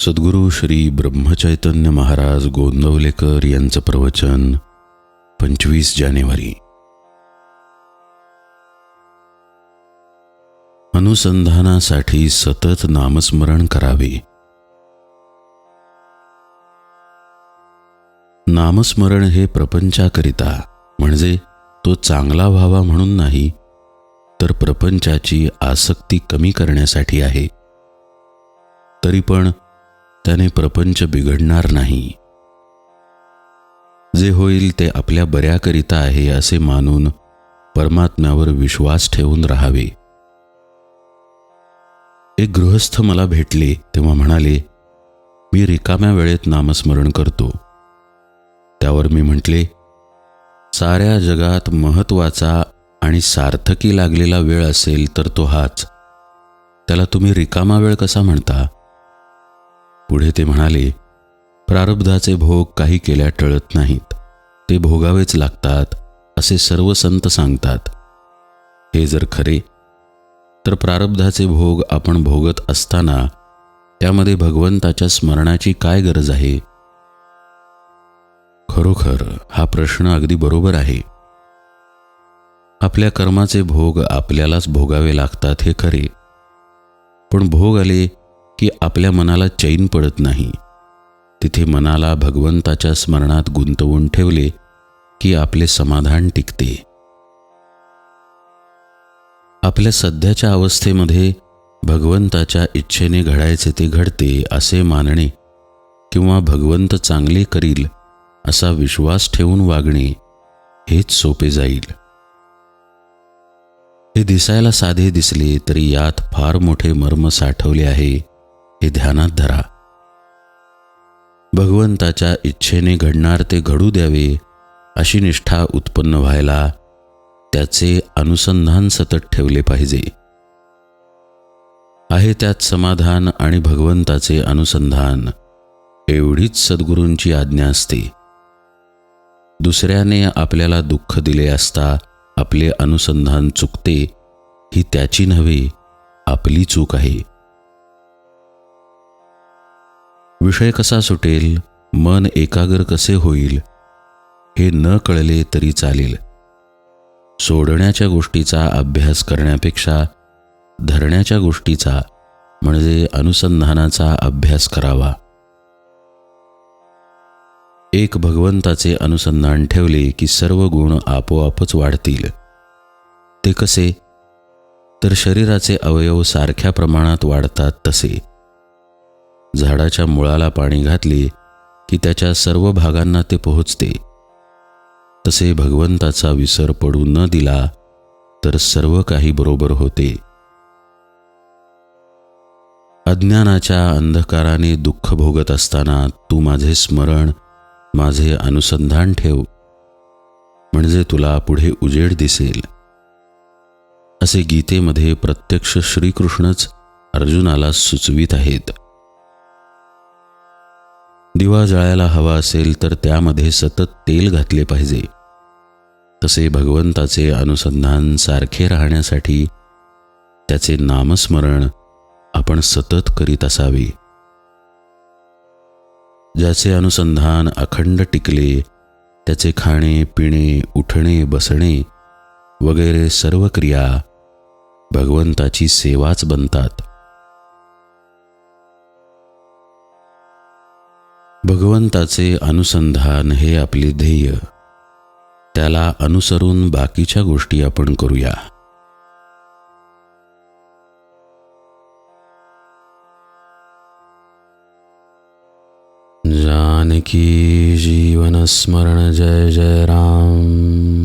सद्गुरू श्री ब्रह्मचैतन्य महाराज गोंदवलेकर यांचं प्रवचन 25 जानेवारी. अनुसंधानासाठी सतत नामस्मरण करावे. नामस्मरण हे प्रपंचाकरिता म्हणजे तो चांगला व्हावा म्हणून नाही, तर प्रपंचाची आसक्ती कमी करण्यासाठी आहे. तरी पण त्याने प्रपंच बिघडणार नाही. जे होईल ते आपल्या बऱ्याकरिता आहे असे मानून परमात्म्यावर विश्वास ठेवून राहावे. एक गृहस्थ मला भेटले तेव्हा म्हणाले, मी रिकाम्या वेळेत नामस्मरण करतो. त्यावर मी म्हटले, साऱ्या जगात महत्त्वाचा आणि सार्थकी लागलेला वेळ असेल तर तो हाच. त्याला तुम्ही रिकामा वेळ कसा म्हणता? पुढे ते म्हणाले, प्रारब्धाचे भोग काही केल्या टळत नाहीत, ते भोगावेच लागतात असे सर्व संत सांगतात. हे जर खरे तर प्रारब्धाचे भोग आपण भोगत असताना त्यामध्ये भगवंताच्या स्मरणाची काय गरज आहे? खरोखर हा प्रश्न अगदी बरोबर आहे. आपल्या कर्माचे भोग आपल्यालाच भोगावे लागतात हे खरे, पण भोग आले की आपल्या मनाला चैन पडत नाही. तिथे मनाला भगवंताच्या स्मरणात गुंतवून ठेवले की आपले समाधान टिकते. आपल्या सध्याच्या अवस्थेमध्ये भगवंताच्या इच्छेने घडायचे ते घडते असे मानणे किंवा भगवंत चांगले करील असा विश्वास ठेवून वागणे हेच सोपे जाईल. हे दिसायला साधे दिसले तरी यात फार मोठे मर्म साठवले आहे हे ध्यानात धरा. भगवंताच्या इच्छेने घडणार ते घडू द्यावे अशी निष्ठा उत्पन्न व्हायला त्याचे अनुसंधान सतत ठेवले पाहिजे. आहे त्यात समाधान आणि भगवंताचे अनुसंधान एवढीच सद्गुरूंची आज्ञा असते. दुसऱ्याने आपल्याला दुःख दिले असता आपले अनुसंधान चुकते ही त्याची नव्हे, आपली चूक आहे. विषय कसा सुटेल, मन एकाग्र कसे होईल हे न कळले तरी चालेल. सोडण्याच्या गोष्टीचा अभ्यास करण्यापेक्षा धरण्याच्या गोष्टीचा म्हणजे अनुसंधानाचा अभ्यास करावा. एक भगवंताचे अनुसंधान ठेवले की सर्व गुण आपोआपच वाढतील. ते कसे? तर शरीराचे अवयव सारख्या प्रमाणात वाढतात तसे. झाडाच्या मुळाला पाणी घातले की त्याच्या सर्व भागांना ते पोहोचते. तसे भगवंताचा विसर पडू न दिला तर सर्व काही बरोबर होते. अज्ञानाच्या अंधकाराने दुःख भोगत असताना तू माझे स्मरण, माझे अनुसंधान ठेव, म्हणजे तुला पुढे उजेड दिसेल. असे गीतेमध्ये प्रत्यक्ष श्रीकृष्णच अर्जुनाला सुचवित आहेत. दिवा जळायला हवा असेल तर त्यामध्ये सतत तेल घातले पाहिजे. तसे भगवंताचे अनुसंधान सारखे राहण्यासाठी त्याचे नामस्मरण आपण सतत करीत असावे. ज्याचे अनुसंधान अखंड टिकले त्याचे खाणे, पिणे, उठणे, बसणे वगैरे सर्व क्रिया भगवंताची सेवाच बनतात. भगवंताचे अनुसंधान हे आपले ध्येय. त्याला अनुसरून बाकीच्या गोष्टी आपण करूया. जानकी जीवन स्मरण जय जय राम.